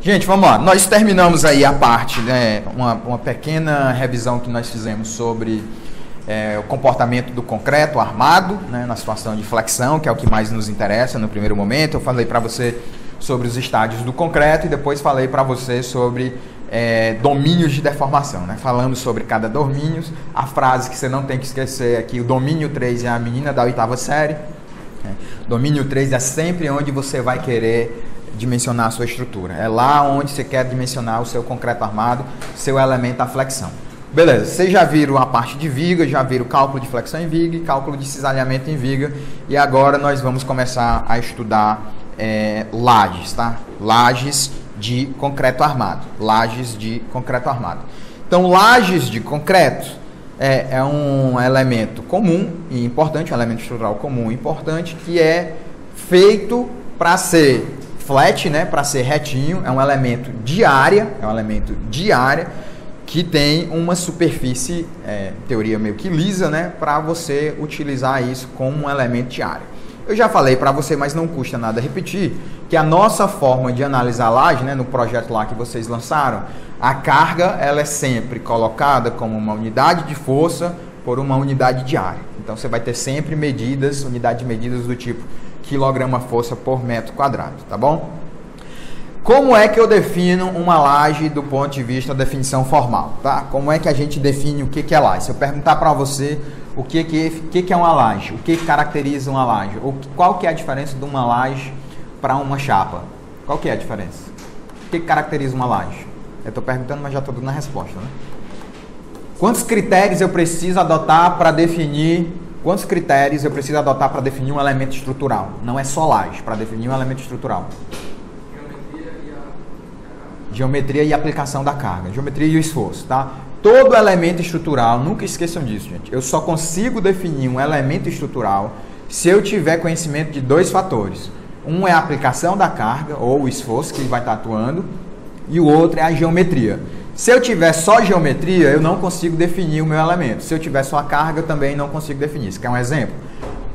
Gente, vamos lá. Nós terminamos aí a parte, né, uma pequena revisão que nós fizemos sobre o comportamento do concreto armado, né, na situação de flexão, que é o que mais nos interessa no primeiro momento. Eu falei para você sobre os estádios do concreto e depois falei para você sobre domínios de deformação, né? Falamos sobre cada domínio. A frase que você não tem que esquecer é que o domínio 3 é a menina da 8ª série. Domínio 3 é sempre onde você vai querer dimensionar a sua estrutura. É lá onde você quer dimensionar o seu concreto armado, seu elemento à flexão. Beleza, vocês já viram a parte de viga, já viram cálculo de flexão em viga e cálculo de cisalhamento em viga. E agora nós vamos começar a estudar lajes, tá? Lajes de concreto armado. Lajes de concreto armado. Então, lajes de concreto é um elemento comum e importante, um elemento estrutural comum e importante, que é feito para ser flat, né? Para ser retinho. É um elemento de área, que tem uma superfície, teoria meio que lisa, né, para você utilizar isso como um elemento de área. Eu já falei para você, mas não custa nada repetir, que a nossa forma de analisar a laje, né, no projeto lá que vocês lançaram, a carga ela é sempre colocada como uma unidade de força por uma unidade de área. Então você vai ter sempre medidas, unidade de medidas do tipo quilograma-força por metro quadrado, tá bom? Como é que eu defino uma laje do ponto de vista da definição formal, tá? Como é que a gente define o que é laje? Se eu perguntar para você o que é uma laje, o que caracteriza uma laje, ou qual que é a diferença de uma laje para uma chapa? Qual que é a diferença? O que caracteriza uma laje? Eu estou perguntando, mas já estou dando a resposta, né? Quantos critérios eu preciso adotar para definir um elemento estrutural? Não é só laje, para definir um elemento estrutural. Geometria e aplicação da carga, geometria e o esforço, tá? Todo elemento estrutural, nunca esqueçam disso, gente. Eu só consigo definir um elemento estrutural se eu tiver conhecimento de dois fatores. Um é a aplicação da carga, ou o esforço que ele vai estar atuando, e o outro é a geometria. Se eu tiver só geometria, eu não consigo definir o meu elemento. Se eu tiver só a carga, eu também não consigo definir. Isso quer um exemplo?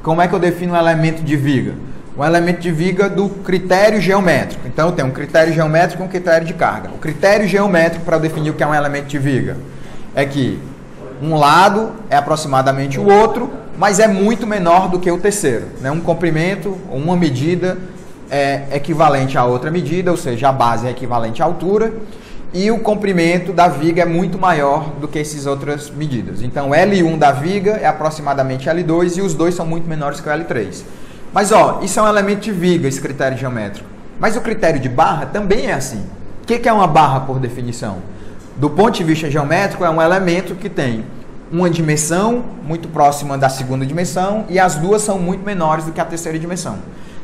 Como é que eu defino um elemento de viga? Um elemento de viga do critério geométrico. Então, eu tenho um critério geométrico e um critério de carga. O critério geométrico para eu definir o que é um elemento de viga é que um lado é aproximadamente o outro, mas é muito menor do que o terceiro, né? Um comprimento, uma medida é equivalente a outra medida, ou seja, a base é equivalente à altura, e o comprimento da viga é muito maior do que essas outras medidas. Então, L1 da viga é aproximadamente L2 e os dois são muito menores que o L3. Mas, isso é um elemento de viga, esse critério geométrico. Mas o critério de barra também é assim. O que é uma barra, por definição? Do ponto de vista geométrico, é um elemento que tem uma dimensão muito próxima da segunda dimensão e as duas são muito menores do que a terceira dimensão.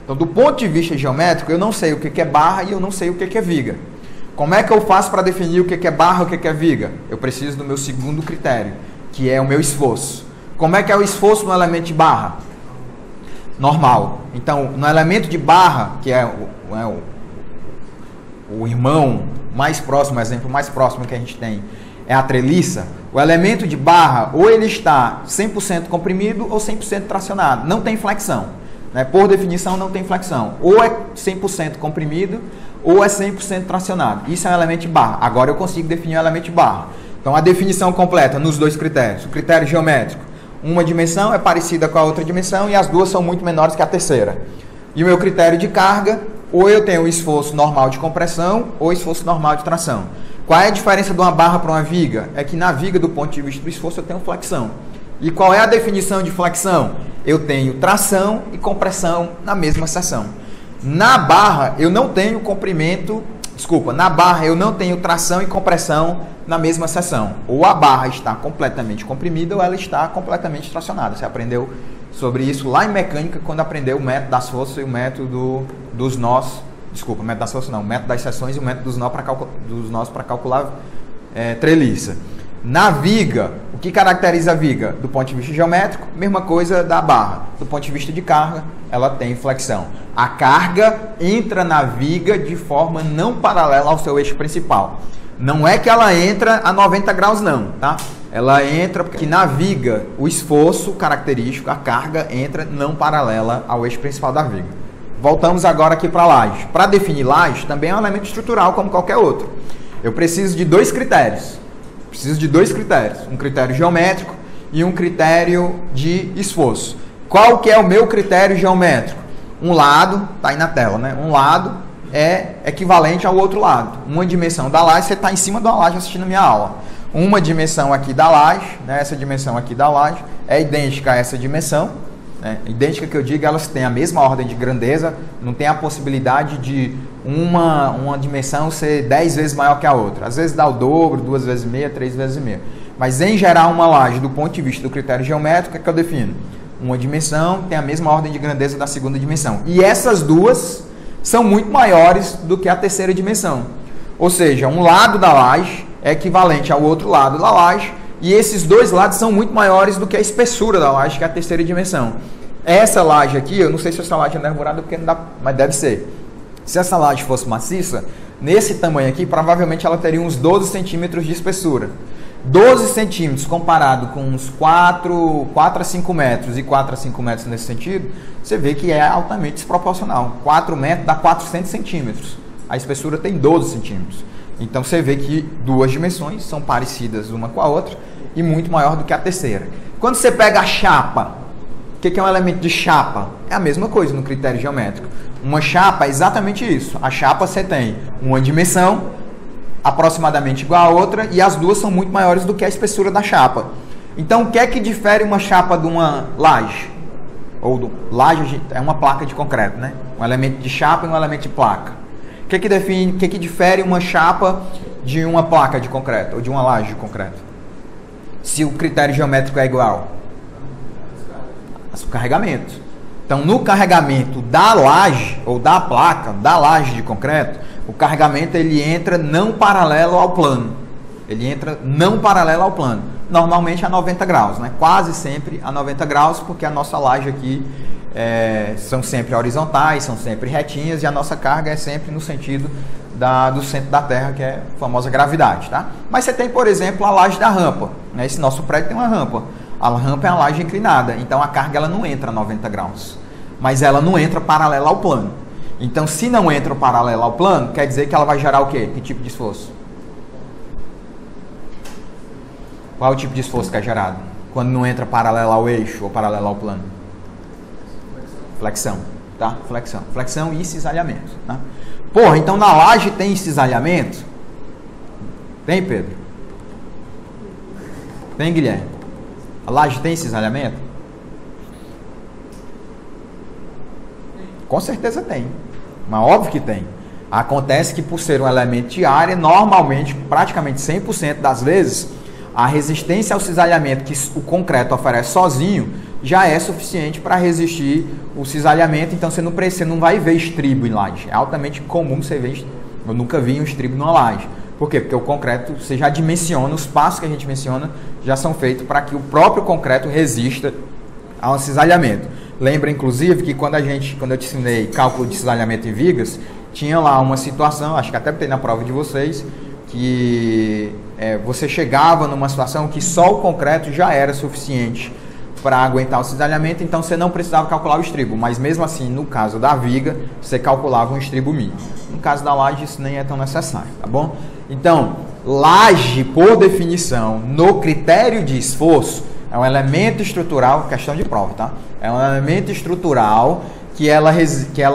Então, do ponto de vista geométrico, eu não sei o que é barra e eu não sei o que é viga. Como é que eu faço para definir o que é barra e o que é viga? Eu preciso do meu segundo critério, que é o meu esforço. Como é que é o esforço no elemento de barra? Normal. Então, no elemento de barra, que é o irmão mais próximo, o exemplo mais próximo que a gente tem é a treliça, o elemento de barra ou ele está 100% comprimido ou 100% tracionado. Não tem flexão. Né? Por definição, não tem flexão. Ou é 100% comprimido ou é 100% tracionado. Isso é um elemento de barra. Agora eu consigo definir o elemento de barra. Então, a definição completa nos dois critérios. O critério geométrico. Uma dimensão é parecida com a outra dimensão e as duas são muito menores que a terceira. E o meu critério de carga, ou eu tenho o esforço normal de compressão ou esforço normal de tração. Qual é a diferença de uma barra para uma viga? É que na viga, do ponto de vista do esforço, eu tenho flexão. E qual é a definição de flexão? Eu tenho tração e compressão na mesma seção. Na barra, eu não tenho na barra eu não tenho tração e compressão na mesma seção. Ou a barra está completamente comprimida ou ela está completamente tracionada. Você aprendeu sobre isso lá em mecânica, quando aprendeu o método das forças e o método dos nós. Desculpa, o método das forças não, o método das seções e o método dos nós para calcular treliça. Na viga, o que caracteriza a viga? Do ponto de vista geométrico, mesma coisa da barra. Do ponto de vista de carga, ela tem flexão. A carga entra na viga de forma não paralela ao seu eixo principal. Não é que ela entra a 90 graus não, tá? Ela entra porque na viga, o esforço característico, a carga, entra não paralela ao eixo principal da viga. voltamos agora aqui para a laje. Para definir laje, também é um elemento estrutural como qualquer outro. Eu preciso de dois critérios. Um critério geométrico e um critério de esforço. Qual que é o meu critério geométrico? Um lado, tá aí na tela, né? Um lado é equivalente ao outro lado. Uma dimensão da laje, você está em cima de uma laje assistindo a minha aula. Uma dimensão aqui da laje, né? Essa dimensão aqui da laje é idêntica a essa dimensão. Né? Idêntica que eu digo, elas têm a mesma ordem de grandeza, não tem a possibilidade de uma dimensão ser 10 vezes maior que a outra. Às vezes dá o dobro, 2 vezes e meia, 3 vezes e meia. Mas em geral, uma laje, do ponto de vista do critério geométrico, é que eu defino. Uma dimensão tem a mesma ordem de grandeza da segunda dimensão. E essas duas são muito maiores do que a terceira dimensão. Ou seja, um lado da laje é equivalente ao outro lado da laje, e esses dois lados são muito maiores do que a espessura da laje, que é a terceira dimensão. Essa laje aqui, eu não sei se essa laje é nervurada, porque não dá, mas deve ser. Se essa laje fosse maciça, nesse tamanho aqui, provavelmente ela teria uns 12 centímetros de espessura. 12 centímetros comparado com uns 4 a 5 metros e 4 a 5 metros nesse sentido, você vê que é altamente desproporcional. 4 metros dá 400 centímetros. A espessura tem 12 centímetros. Então você vê que duas dimensões são parecidas uma com a outra e muito maior do que a terceira. Quando você pega a chapa, o que é um elemento de chapa? É a mesma coisa no critério geométrico. Uma chapa é exatamente isso. A chapa você tem uma dimensão aproximadamente igual a outra e as duas são muito maiores do que a espessura da chapa. Então o que é que difere uma chapa de uma laje? Laje é uma placa de concreto, né? Um elemento de chapa e um elemento de placa. O que que difere uma chapa de uma placa de concreto ou de uma laje de concreto? Se o critério geométrico é igual? O carregamento. Então, no carregamento da laje ou da placa, da laje de concreto, o carregamento ele entra não paralelo ao plano. Ele entra não paralelo ao plano. Normalmente a 90 graus, né? Quase sempre a 90 graus, porque a nossa laje aqui são sempre horizontais, são sempre retinhas, e a nossa carga é sempre no sentido do centro da Terra, que é a famosa gravidade, tá? Mas você tem, por exemplo, a laje da rampa, né? Esse nosso prédio tem uma rampa. A rampa é uma laje inclinada, então a carga ela não entra a 90 graus, mas ela não entra paralela ao plano. Então, se não entra paralela ao plano, quer dizer que ela vai gerar o quê? Que tipo de esforço? Qual é o tipo de esforço que é gerado quando não entra paralela ao eixo ou paralela ao plano? Flexão, tá? Flexão e cisalhamento, tá? Porra, então na laje tem cisalhamento? Tem, Pedro? Tem, Guilherme? A laje tem cisalhamento? Com certeza tem, mas óbvio que tem. Acontece que por ser um elemento de área, normalmente, praticamente 100% das vezes, a resistência ao cisalhamento que o concreto oferece sozinho já é suficiente para resistir o cisalhamento, então você não vai ver estribo em laje. É altamente comum você ver, eu nunca vi um estribo numa laje. Por quê? Porque o concreto, você já dimensiona, os passos que a gente menciona já são feitos para que o próprio concreto resista ao cisalhamento. Lembra, inclusive, que quando eu te ensinei cálculo de cisalhamento em vigas, tinha lá uma situação, acho que até tem na prova de vocês, que você chegava numa situação que só o concreto já era suficiente para aguentar o cisalhamento, então você não precisava calcular o estribo, mas mesmo assim, no caso da viga, você calculava um estribo mínimo. No caso da laje, isso nem é tão necessário, tá bom? Então, laje, por definição, no critério de esforço, é um elemento estrutural, questão de prova, tá? É um elemento estrutural que ela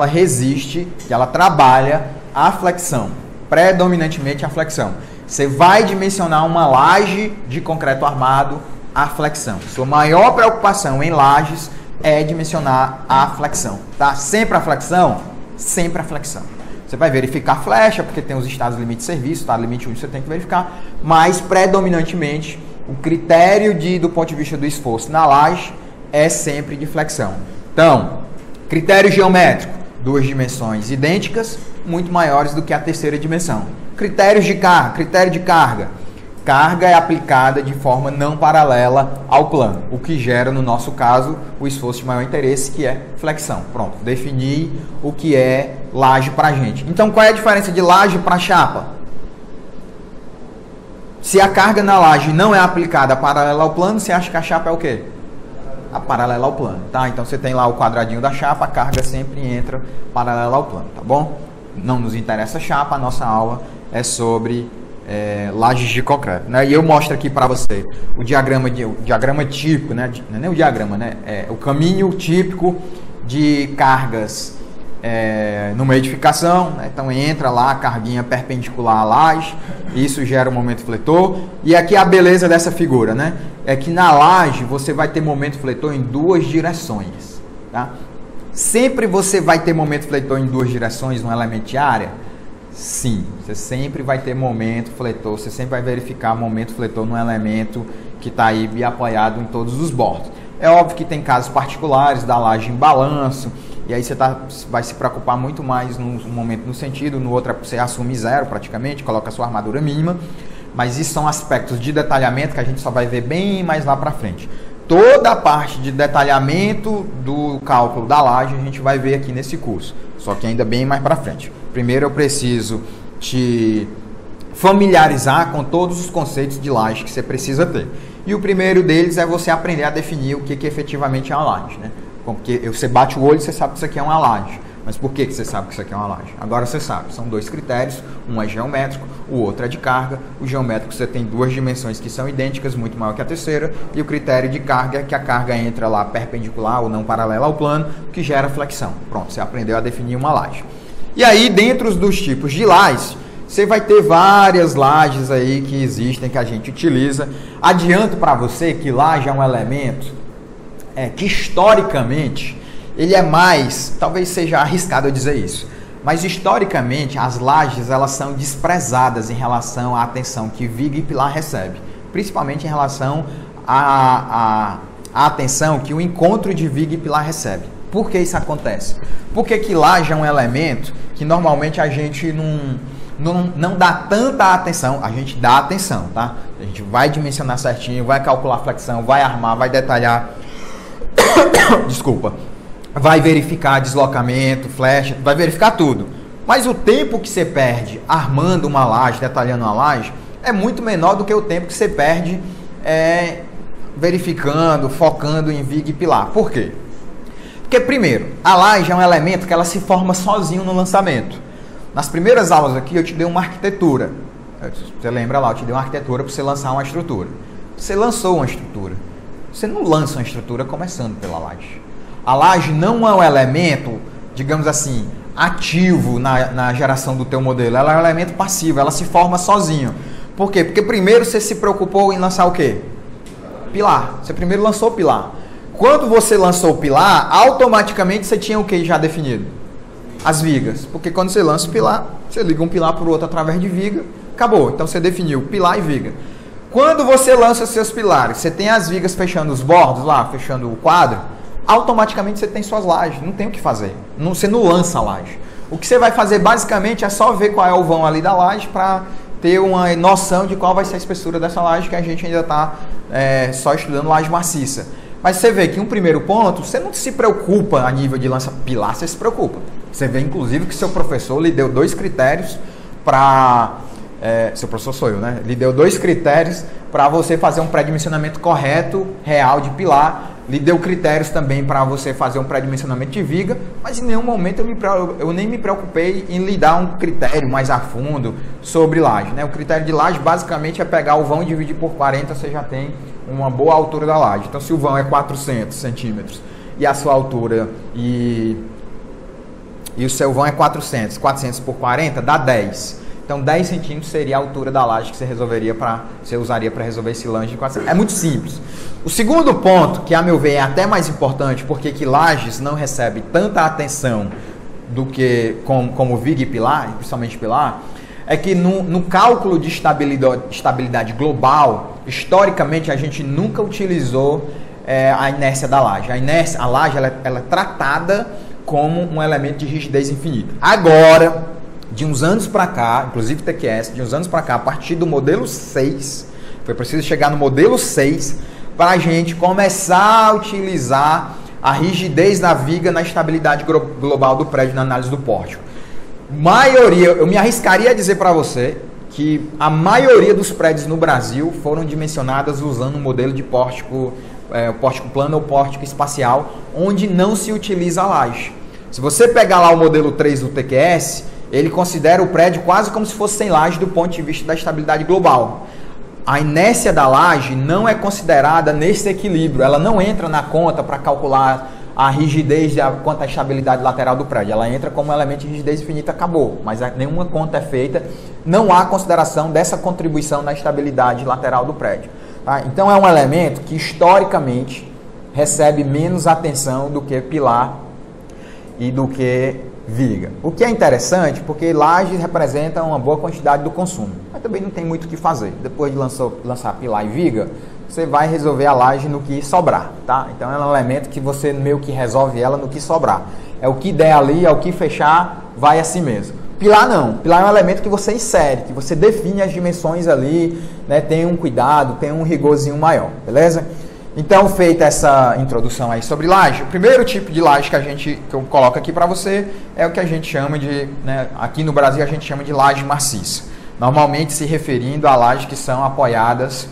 resiste, que ela trabalha a flexão, predominantemente a flexão. Você vai dimensionar uma laje de concreto armado a flexão. Sua maior preocupação em lajes é dimensionar a flexão, tá? Sempre a flexão? Sempre a flexão. Você vai verificar flecha, porque tem os estados limite de serviço, estado limite único você tem que verificar, mas predominantemente o critério do ponto de vista do esforço na laje é sempre de flexão. Então, critério geométrico, duas dimensões idênticas, muito maiores do que a terceira dimensão. Critério de carga. Carga é aplicada de forma não paralela ao plano, o que gera, no nosso caso, o esforço de maior interesse, que é flexão. Pronto, defini o que é laje para a gente. Então, qual é a diferença de laje para chapa? Se a carga na laje não é aplicada paralela ao plano, você acha que a chapa é o quê? paralela ao plano, tá? Então você tem lá o quadradinho da chapa, a carga sempre entra paralela ao plano, tá bom? Não nos interessa a chapa, a nossa aula é sobre lajes de concreto, né? E eu mostro aqui para você o diagrama típico, né? Não é nem o diagrama, né? É o caminho típico de cargas numa edificação, né? Então entra lá a carguinha perpendicular à laje, isso gera um momento fletor. E aqui a beleza dessa figura, né? É que na laje você vai ter momento fletor em duas direções, tá? Sempre você vai ter momento fletor em duas direções no elemento de área? Sim, você sempre vai ter momento fletor, você sempre vai verificar momento fletor no elemento que está aí apoiado em todos os bordos. É óbvio que tem casos particulares da laje em balanço, e aí você vai se preocupar muito mais num momento no sentido, no outro você assume zero praticamente, coloca a sua armadura mínima, mas isso são aspectos de detalhamento que a gente só vai ver bem mais lá para frente. Toda a parte de detalhamento do cálculo da laje a gente vai ver aqui nesse curso, só que ainda bem mais para frente. Primeiro eu preciso te familiarizar com todos os conceitos de laje que você precisa ter. E o primeiro deles é você aprender a definir o que efetivamente é uma laje, né? Porque você bate o olho e você sabe que isso aqui é uma laje. Mas por que você sabe que isso aqui é uma laje? Agora você sabe, são dois critérios, um é geométrico, o outro é de carga. O geométrico você tem duas dimensões que são idênticas, muito maior que a terceira, e o critério de carga é que a carga entra lá perpendicular ou não paralela ao plano, que gera flexão. Pronto, você aprendeu a definir uma laje. E aí, dentro dos tipos de lajes, você vai ter várias lajes aí que existem, que a gente utiliza. Adianto para você que laje é um elemento que historicamente ele é mais, talvez seja arriscado eu dizer isso, mas historicamente as lajes elas são desprezadas em relação à atenção que viga e pilar recebe, principalmente em relação à atenção que o encontro de viga e pilar recebe. Por que isso acontece? Porque que laje é um elemento que normalmente a gente não dá tanta atenção, a gente dá atenção, tá? A gente vai dimensionar certinho, vai calcular flexão, vai armar, vai detalhar, desculpa, vai verificar deslocamento, flecha, vai verificar tudo. Mas o tempo que você perde armando uma laje, detalhando uma laje, é muito menor do que o tempo que você perde verificando, focando em viga e pilar. Por quê? Porque, primeiro, a laje é um elemento que ela se forma sozinho no lançamento. Nas primeiras aulas aqui eu te dei uma arquitetura. Você lembra lá, eu te dei uma arquitetura para você lançar uma estrutura. Você lançou uma estrutura. Você não lança uma estrutura começando pela laje. A laje não é um elemento, digamos assim, ativo na geração do teu modelo. Ela é um elemento passivo, ela se forma sozinho. Por quê? Porque primeiro você se preocupou em lançar o quê? Pilar. Você primeiro lançou o pilar. Quando você lançou o pilar, automaticamente você tinha o que já definido? As vigas. Porque quando você lança o pilar, você liga um pilar para o outro através de viga, acabou. Então você definiu pilar e viga. Quando você lança seus pilares, você tem as vigas fechando os bordos lá, fechando o quadro, automaticamente você tem suas lajes, não tem o que fazer. Você não lança a laje. O que você vai fazer basicamente é só ver qual é o vão ali da laje para ter uma noção de qual vai ser a espessura dessa laje, que a gente ainda está só estudando laje maciça. Mas você vê que um primeiro ponto, você não se preocupa a nível de lança-pilar, você se preocupa. Você vê, inclusive, que seu professor lhe deu dois critérios para... seu professor sou eu, né? Lhe deu dois critérios para você fazer um pré-dimensionamento correto, real de pilar. Lhe deu critérios também para você fazer um pré-dimensionamento de viga, mas em nenhum momento eu nem me preocupei em lhe dar um critério mais a fundo sobre laje, né? O critério de laje basicamente é pegar o vão e dividir por 40, você já tem uma boa altura da laje. Então, se o vão é 400 centímetros e a sua altura e o seu vão é 400 por 40 dá 10. Então 10 centímetros seria a altura da laje que você usaria para resolver esse lanche de 400. É muito simples. O segundo ponto, que a meu ver é até mais importante, porque que lajes não recebe tanta atenção do que como viga e pilar, principalmente pilar, é que no cálculo de estabilidade global, historicamente a gente nunca utilizou a inércia da laje. A laje ela é tratada como um elemento de rigidez infinita. Agora, de uns anos para cá, inclusive TQS, de uns anos para cá, a partir do modelo 6, foi preciso chegar no modelo 6 para a gente começar a utilizar a rigidez da viga na estabilidade global do prédio na análise do pórtico. Eu me arriscaria a dizer para você que a maioria dos prédios no Brasil foram dimensionadas usando um modelo de pórtico o pórtico plano ou pórtico espacial, onde não se utiliza a laje. Se você pegar lá o modelo 3 do TQS, ele considera o prédio quase como se fosse sem laje do ponto de vista da estabilidade global. A inércia da laje não é considerada nesse equilíbrio, ela não entra na conta para calcular a rigidez quanto à estabilidade lateral do prédio. Ela entra como elemento de rigidez infinita, acabou, mas nenhuma conta é feita, não há consideração dessa contribuição na estabilidade lateral do prédio. Tá? Então é um elemento que historicamente recebe menos atenção do que pilar e do que viga. O que é interessante, porque lajes representam uma boa quantidade do consumo, mas também não tem muito o que fazer. Depois de lançar pilar e viga, você vai resolver a laje no que sobrar, tá? Então é um elemento que você meio que resolve ela no que sobrar. É o que der ali, é o que fechar, vai assim mesmo. Pilar não. Pilar é um elemento que você insere, que você define as dimensões ali, né? Tem um cuidado, tem um rigorzinho maior, beleza? Então, feita essa introdução aí sobre laje, o primeiro tipo de laje que eu coloco aqui para você é o que a gente chama de, né, aqui no Brasil a gente chama de laje maciça. Normalmente se referindo a lajes que são apoiadas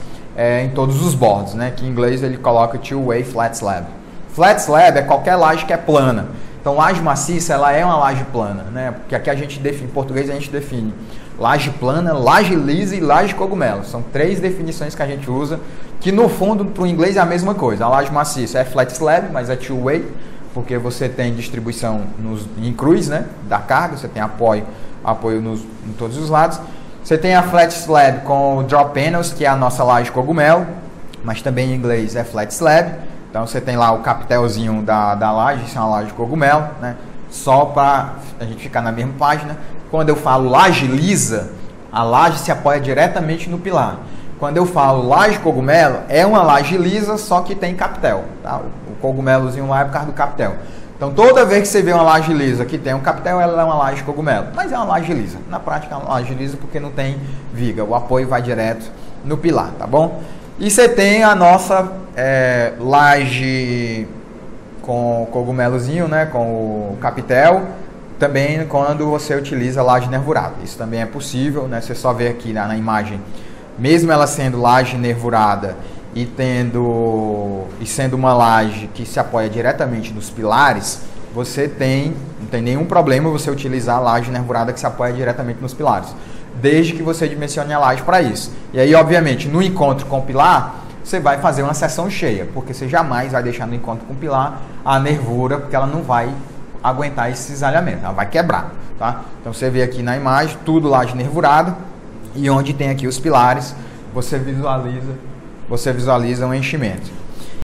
em todos os bordos, né, que em inglês ele coloca two-way flat slab. Flat slab é qualquer laje que é plana. Então, laje maciça, ela é uma laje plana, né, porque aqui a gente define, em português a gente define laje plana, laje lisa e laje cogumelo. São três definições que a gente usa, que no fundo para o inglês é a mesma coisa. A laje maciça é flat slab, mas é two-way, porque você tem distribuição em cruz, né, da carga, você tem apoio em todos os lados. Você tem a flat slab com o drop panels, que é a nossa laje cogumelo, mas também em inglês é flat slab. Então você tem lá o capitelzinho da laje, isso é uma laje cogumelo, né, só para a gente ficar na mesma página. Quando eu falo laje lisa, a laje se apoia diretamente no pilar. Quando eu falo laje cogumelo, é uma laje lisa, só que tem capitel. Tá? O cogumelozinho lá é por causa do capitel. Então, toda vez que você vê uma laje lisa que tem um capitel, ela é uma laje cogumelo. Mas é uma laje lisa. Na prática, é uma laje lisa porque não tem viga. O apoio vai direto no pilar, tá bom? E você tem a nossa laje com cogumelozinho, né, com o capitel. Também quando você utiliza laje nervurada. Isso também é possível, né? Você só vê aqui na imagem, mesmo ela sendo laje nervurada e sendo uma laje que se apoia diretamente nos pilares, não tem nenhum problema você utilizar a laje nervurada que se apoia diretamente nos pilares, desde que você dimensione a laje para isso. E aí, obviamente, no encontro com o pilar, você vai fazer uma seção cheia, porque você jamais vai deixar no encontro com o pilar a nervura, porque ela não vai aguentar esse cisalhamento, ela vai quebrar, tá? Então você vê aqui na imagem tudo laje nervurado e onde tem aqui os pilares, você visualiza um enchimento.